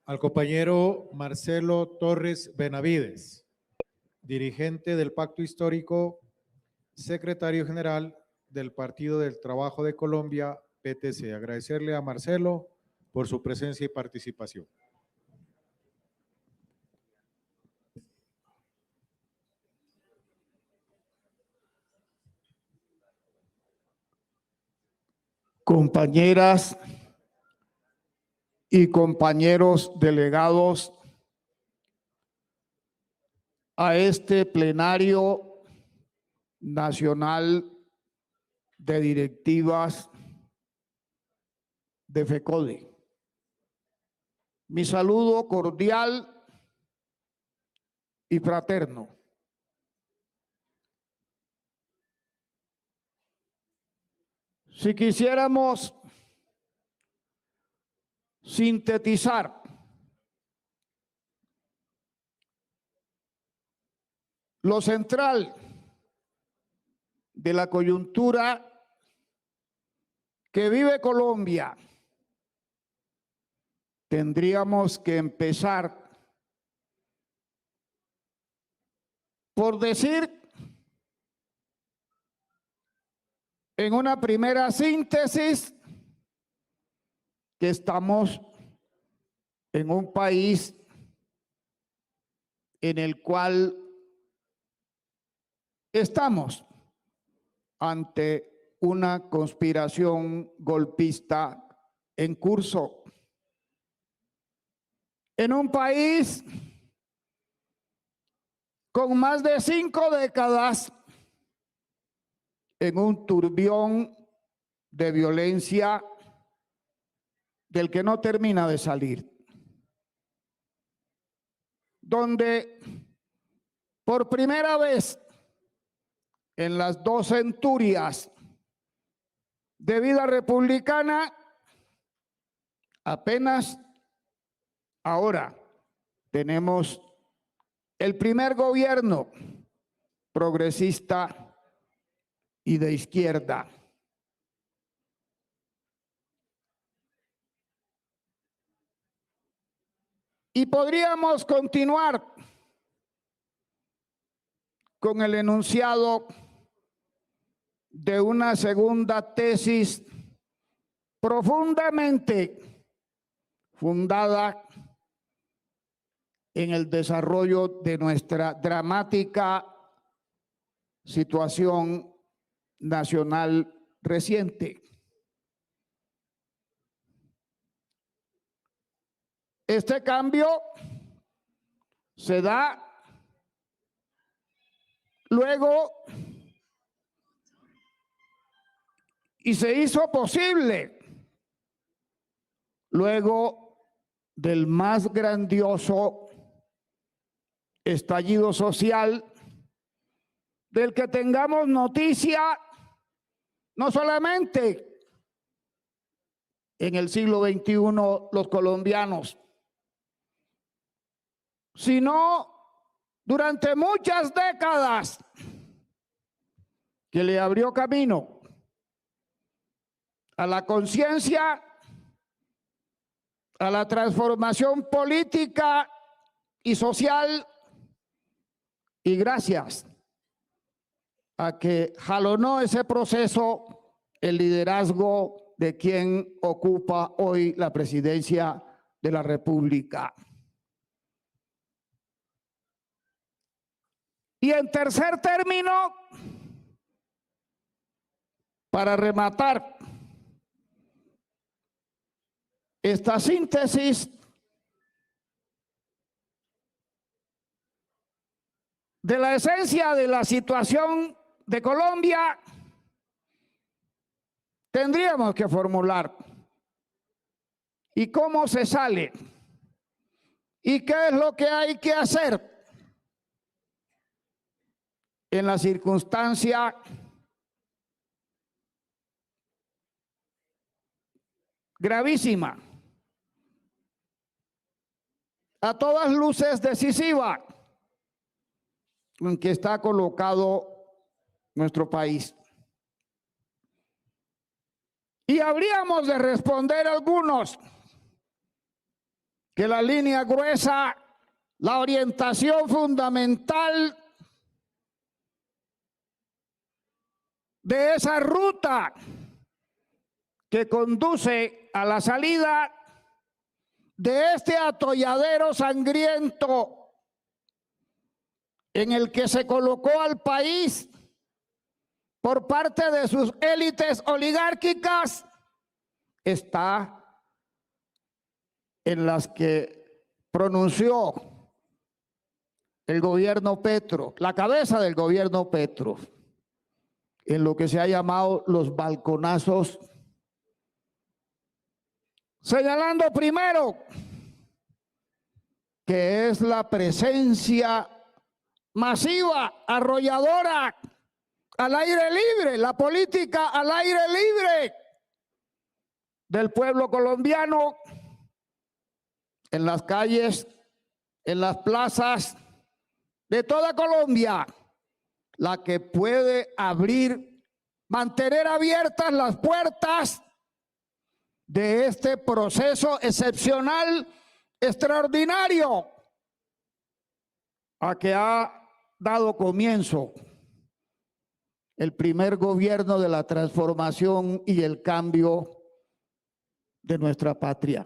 Al compañero Marcelo Torres Benavides, dirigente del Pacto Histórico, secretario general del Partido del Trabajo de Colombia, PTC. Agradecerle a Marcelo por su presencia y participación. Compañeras y compañeros delegados a este plenario nacional de directivas de FECODE. Mi saludo cordial y fraterno. Si quisiéramos sintetizar lo central de la coyuntura que vive Colombia, tendríamos que empezar por decir en una primera síntesis que estamos en un país en el cual estamos ante una conspiración golpista en curso. En un país con más de 5 décadas en un turbión de violencia del que no termina de salir, donde por primera vez en las 2 centurias de vida republicana, apenas ahora tenemos el primer gobierno progresista y de izquierda. Y podríamos continuar con el enunciado de una segunda tesis profundamente fundada en el desarrollo de nuestra dramática situación nacional reciente. Este cambio se da luego y se hizo posible luego del más grandioso estallido social del que tengamos noticia no solamente en el siglo XXI los colombianos, sino durante muchas décadas, que le abrió camino a la conciencia, a la transformación política y social, y gracias a que jalonó ese proceso el liderazgo de quien ocupa hoy la presidencia de la República. Y en tercer término, para rematar esta síntesis de la esencia de la situación de Colombia, tendríamos que formular ¿y cómo se sale? ¿Y qué es lo que hay que hacer en la circunstancia gravísima, a todas luces decisiva, en que está colocado nuestro país? Y habríamos de responder algunos que la línea gruesa, la orientación fundamental de esa ruta que conduce a la salida de este atolladero sangriento en el que se colocó al país por parte de sus élites oligárquicas, está en las que pronunció el gobierno Petro, la cabeza del gobierno Petro, en lo que se ha llamado los balconazos, señalando primero que es la presencia masiva, arrolladora, al aire libre, la política al aire libre del pueblo colombiano, en las calles, en las plazas de toda Colombia, la que puede abrir, mantener abiertas las puertas de este proceso excepcional, extraordinario, a que ha dado comienzo el primer gobierno de la transformación y el cambio de nuestra patria.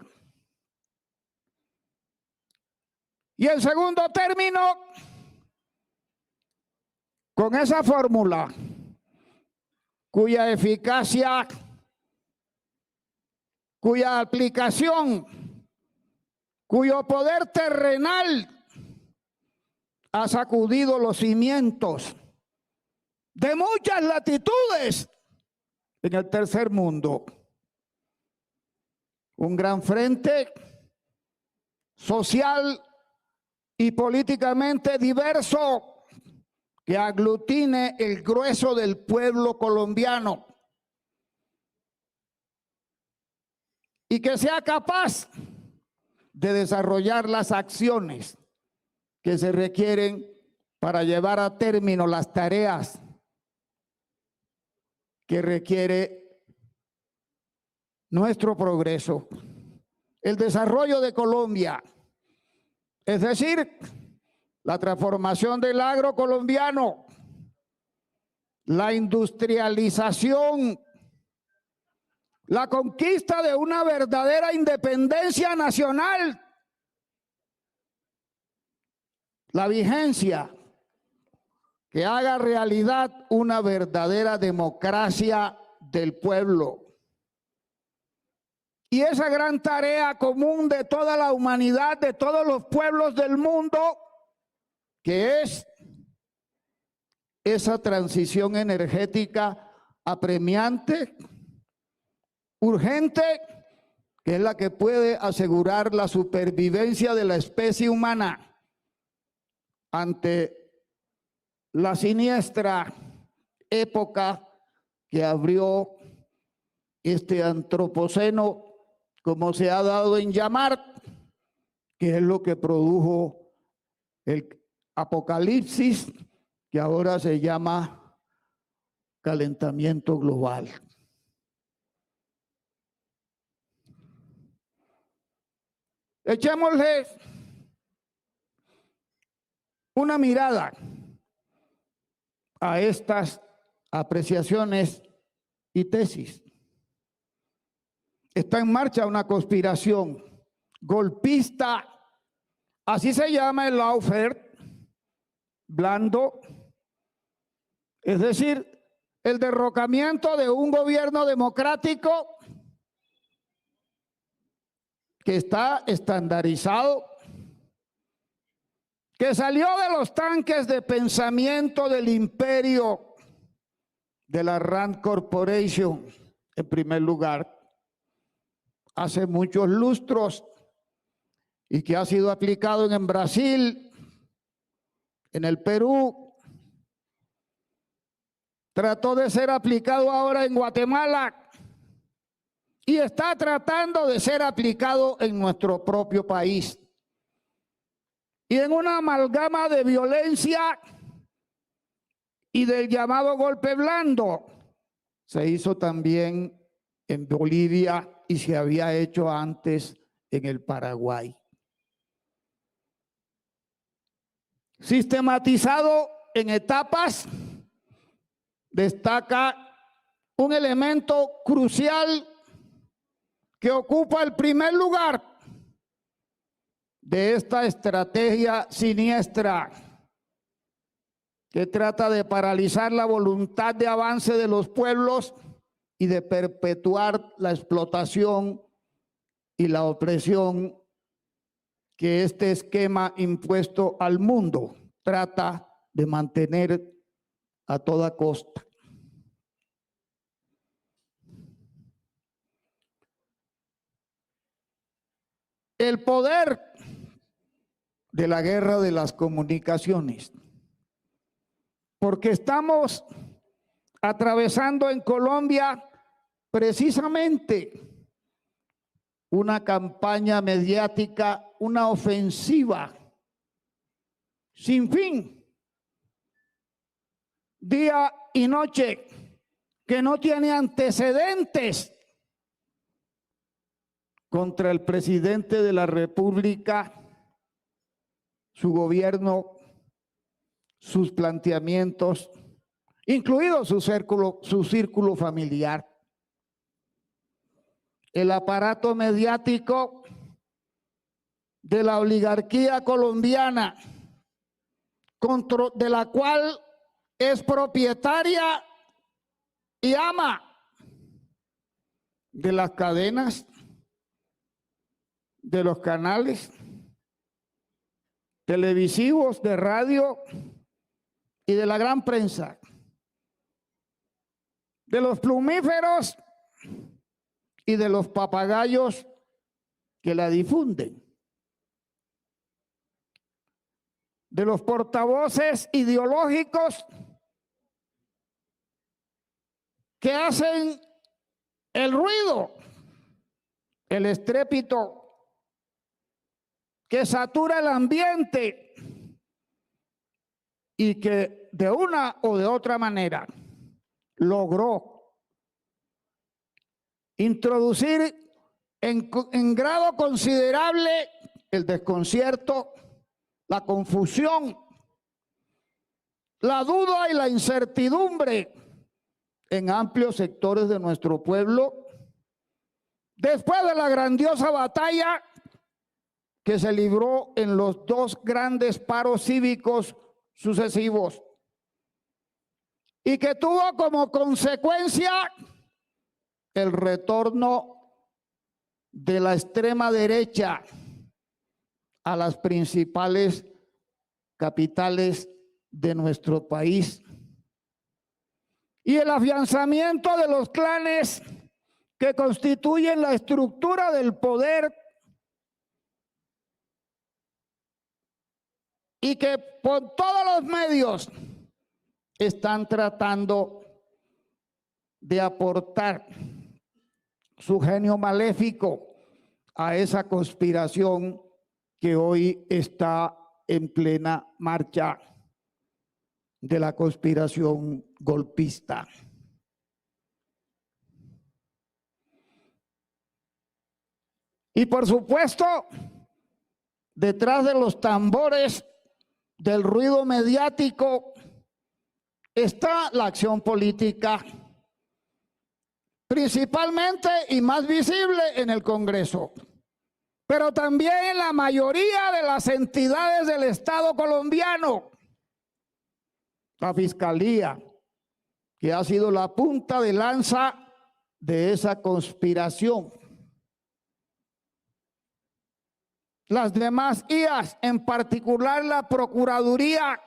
Y en segundo término, con esa fórmula cuya eficacia, cuya aplicación, cuyo poder terrenal ha sacudido los cimientos de muchas latitudes en el tercer mundo. Un gran frente social y políticamente diverso que aglutine el grueso del pueblo colombiano y que sea capaz de desarrollar las acciones que se requieren para llevar a término las tareas que requiere nuestro progreso, el desarrollo de Colombia, es decir, la transformación del agro colombiano, la industrialización, la conquista de una verdadera independencia nacional, la vigencia que haga realidad una verdadera democracia del pueblo. Y esa gran tarea común de toda la humanidad, de todos los pueblos del mundo, que es esa transición energética apremiante, urgente, que es la que puede asegurar la supervivencia de la especie humana ante la siniestra época que abrió este antropoceno, como se ha dado en llamar, que es lo que produjo el apocalipsis, que ahora se llama calentamiento global. Echémosle una mirada a estas apreciaciones y tesis. Está en marcha una conspiración golpista, así se llama el lawfare blando, es decir, el derrocamiento de un gobierno democrático que está estandarizado, que salió de los tanques de pensamiento del imperio de la Rand Corporation, en primer lugar, hace muchos lustros, y que ha sido aplicado en Brasil, en el Perú, trató de ser aplicado ahora en Guatemala y está tratando de ser aplicado en nuestro propio país. Y en una amalgama de violencia y del llamado golpe blando, se hizo también en Bolivia y se había hecho antes en el Paraguay. sistematizado en etapas, destaca un elemento crucial que ocupa el primer lugar de esta estrategia siniestra que trata de paralizar la voluntad de avance de los pueblos y de perpetuar la explotación y la opresión que este esquema impuesto al mundo trata de mantener a toda costa. El poder de la guerra de las comunicaciones, porque estamos atravesando en Colombia precisamente una campaña mediática, una ofensiva sin fin, día y noche, que no tiene antecedentes contra el presidente de la República, su gobierno, sus planteamientos, incluido su círculo familiar. El aparato mediático de la oligarquía colombiana, de la cual es propietaria y ama de las cadenas, de los canales televisivos, de radio y de la gran prensa, de los plumíferos y de los papagayos que la difunden, de los portavoces ideológicos que hacen el ruido, el estrépito que satura el ambiente y que de una o de otra manera logró introducir en grado considerable el desconcierto, la confusión, la duda y la incertidumbre en amplios sectores de nuestro pueblo, después de la grandiosa batalla que se libró en los dos grandes paros cívicos sucesivos y que tuvo como consecuencia el retorno de la extrema derecha a las principales capitales de nuestro país y el afianzamiento de los clanes que constituyen la estructura del poder y que por todos los medios están tratando de aportar su genio maléfico a esa conspiración que hoy está en plena marcha, de la conspiración golpista. Y por supuesto, detrás de los tambores del ruido mediático está la acción política, principalmente y más visible en el Congreso, pero también en la mayoría de las entidades del Estado colombiano. La Fiscalía, que ha sido la punta de lanza de esa conspiración. Las demás IAS, en particular la Procuraduría,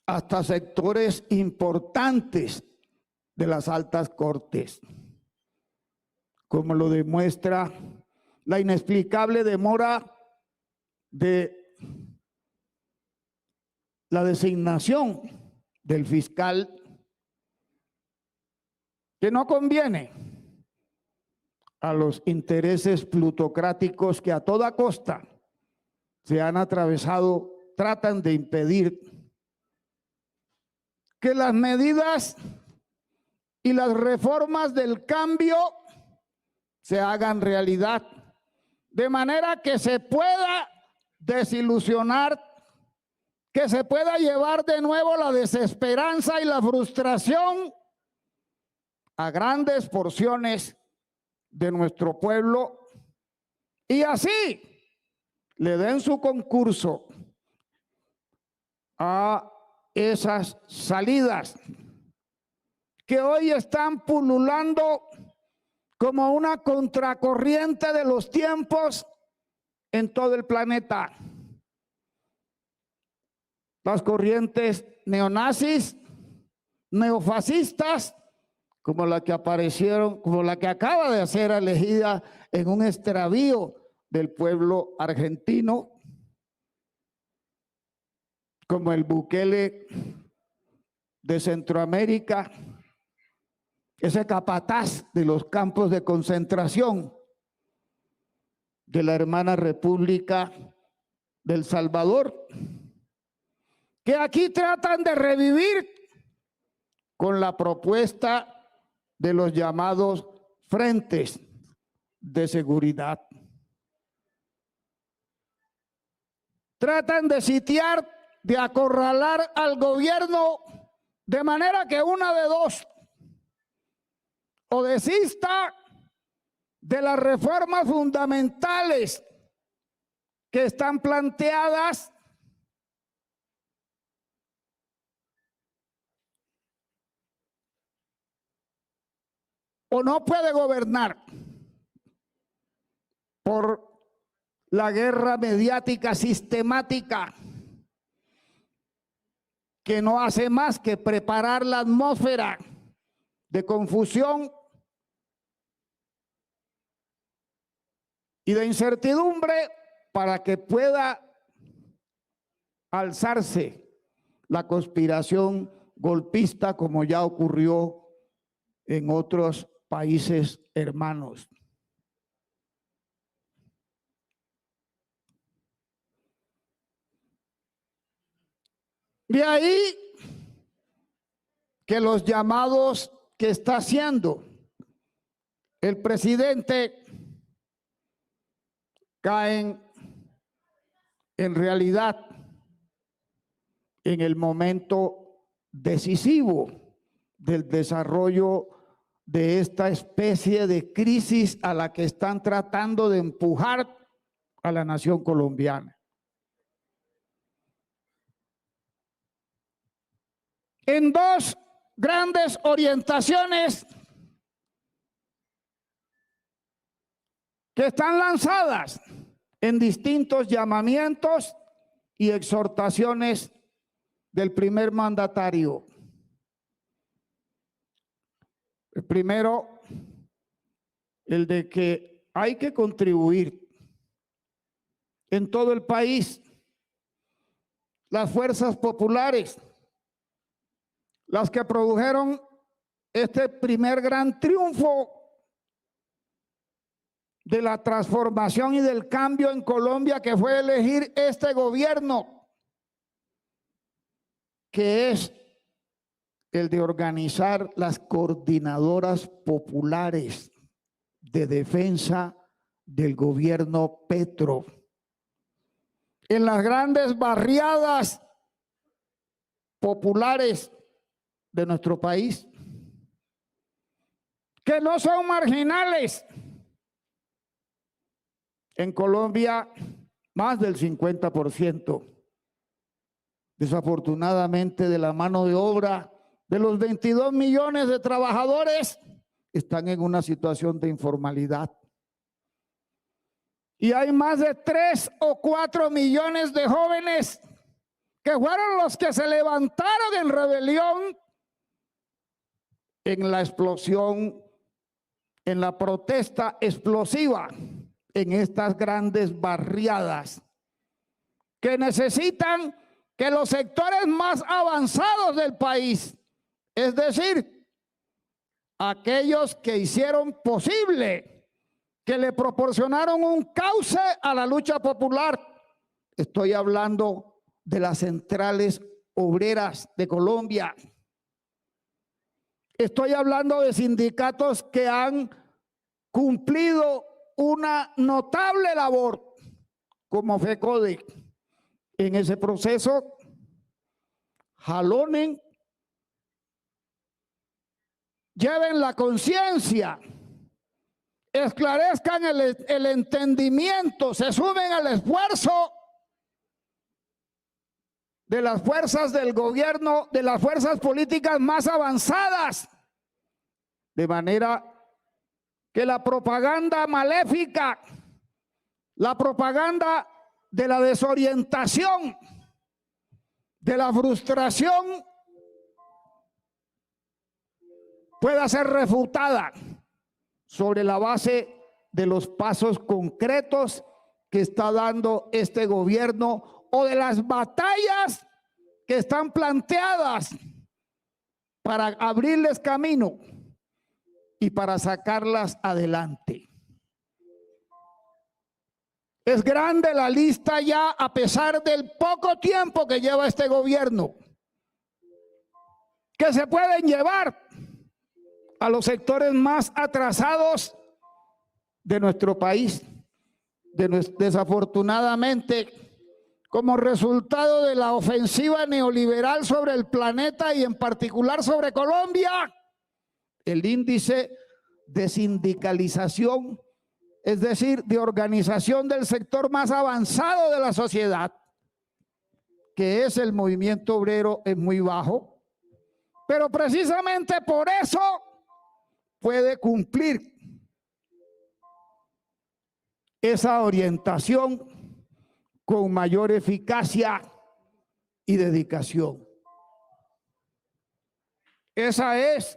hasta sectores importantes de las altas cortes, como lo demuestra la inexplicable demora de la designación del fiscal, que no conviene a los intereses plutocráticos que a toda costa se han atravesado, tratan de impedir que las medidas y las reformas del cambio se hagan realidad de manera que se pueda desilusionar, que se pueda llevar de nuevo la desesperanza y la frustración a grandes porciones de nuestro pueblo, y así le den su concurso a esas salidas que hoy están pululando como una contracorriente de los tiempos en todo el planeta. Las corrientes neonazis, neofascistas, como la que aparecieron, como la que acaba de ser elegida en un extravío del pueblo argentino, como el Bukele de Centroamérica, ese capataz de los campos de concentración de la hermana República del Salvador, que aquí tratan de revivir con la propuesta de los llamados frentes de seguridad. Tratan de sitiar, de acorralar al gobierno de manera que una de dos: o desista de las reformas fundamentales que están planteadas, o no puede gobernar por la guerra mediática sistemática que no hace más que preparar la atmósfera de confusión y de incertidumbre para que pueda alzarse la conspiración golpista, como ya ocurrió en otros países hermanos. De ahí que los llamados que está haciendo el presidente caen en realidad en el momento decisivo del desarrollo de esta especie de crisis a la que están tratando de empujar a la nación colombiana. En dos grandes orientaciones que están lanzadas en distintos llamamientos y exhortaciones del primer mandatario. El primero, el de que hay que contribuir en todo el país, las fuerzas populares, las que produjeron este primer gran triunfo de la transformación y del cambio en Colombia, que fue elegir este gobierno, que es el de organizar las coordinadoras populares de defensa del gobierno Petro en las grandes barriadas populares de nuestro país, que no son marginales. En Colombia, más del 50%, desafortunadamente, de la mano de obra de los 22 millones de trabajadores están en una situación de informalidad. Y hay más de 3 o 4 millones de jóvenes que fueron los que se levantaron en rebelión en la explosión, en la protesta explosiva en estas grandes barriadas, que necesitan que los sectores más avanzados del país, es decir, aquellos que hicieron posible, que le proporcionaron un cauce a la lucha popular. Estoy hablando de las centrales obreras de Colombia. Estoy hablando de sindicatos que han cumplido una notable labor como FECODE en ese proceso. Jalonen, lleven la conciencia, esclarezcan el entendimiento, se sumen al esfuerzo de las fuerzas del gobierno, de las fuerzas políticas más avanzadas, de manera que la propaganda maléfica, la propaganda de la desorientación, de la frustración, pueda ser refutada sobre la base de los pasos concretos que está dando este gobierno o de las batallas que están planteadas para abrirles camino y para sacarlas adelante. Es grande la lista ya, a pesar del poco tiempo que lleva este gobierno, que se pueden llevar a los sectores más atrasados de nuestro país. Desafortunadamente, como resultado de la ofensiva neoliberal sobre el planeta y en particular sobre Colombia, el índice de sindicalización, es decir, de organización del sector más avanzado de la sociedad, que es el movimiento obrero, es muy bajo, pero precisamente por eso puede cumplir esa orientación con mayor eficacia y dedicación. Esa es,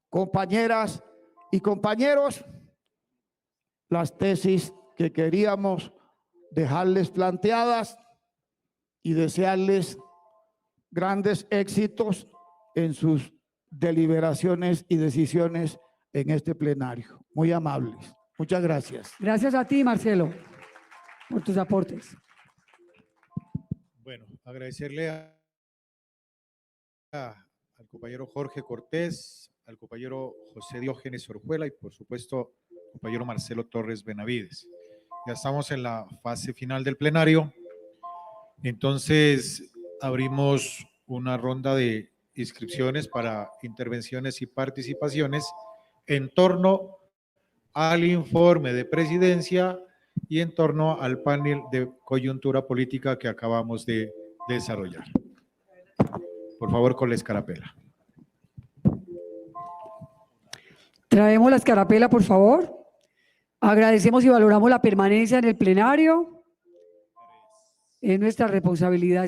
compañeras y compañeros, las tesis que queríamos dejarles planteadas y desearles grandes éxitos en sus deliberaciones y decisiones en este plenario. Muy amables. Muchas gracias. Gracias a ti, Marcelo, por tus aportes. Bueno, agradecerle al compañero Jorge Cortés, al compañero José Diógenes Orjuela y por supuesto al compañero Marcelo Torres Benavides. Ya estamos en la fase final del plenario, entonces abrimos una ronda de inscripciones para intervenciones y participaciones en torno al informe de presidencia y en torno al panel de coyuntura política que acabamos de desarrollar. Por favor, con la escarapela. Traemos la escarapela, por favor. Agradecemos y valoramos la permanencia en el plenario. Es nuestra responsabilidad.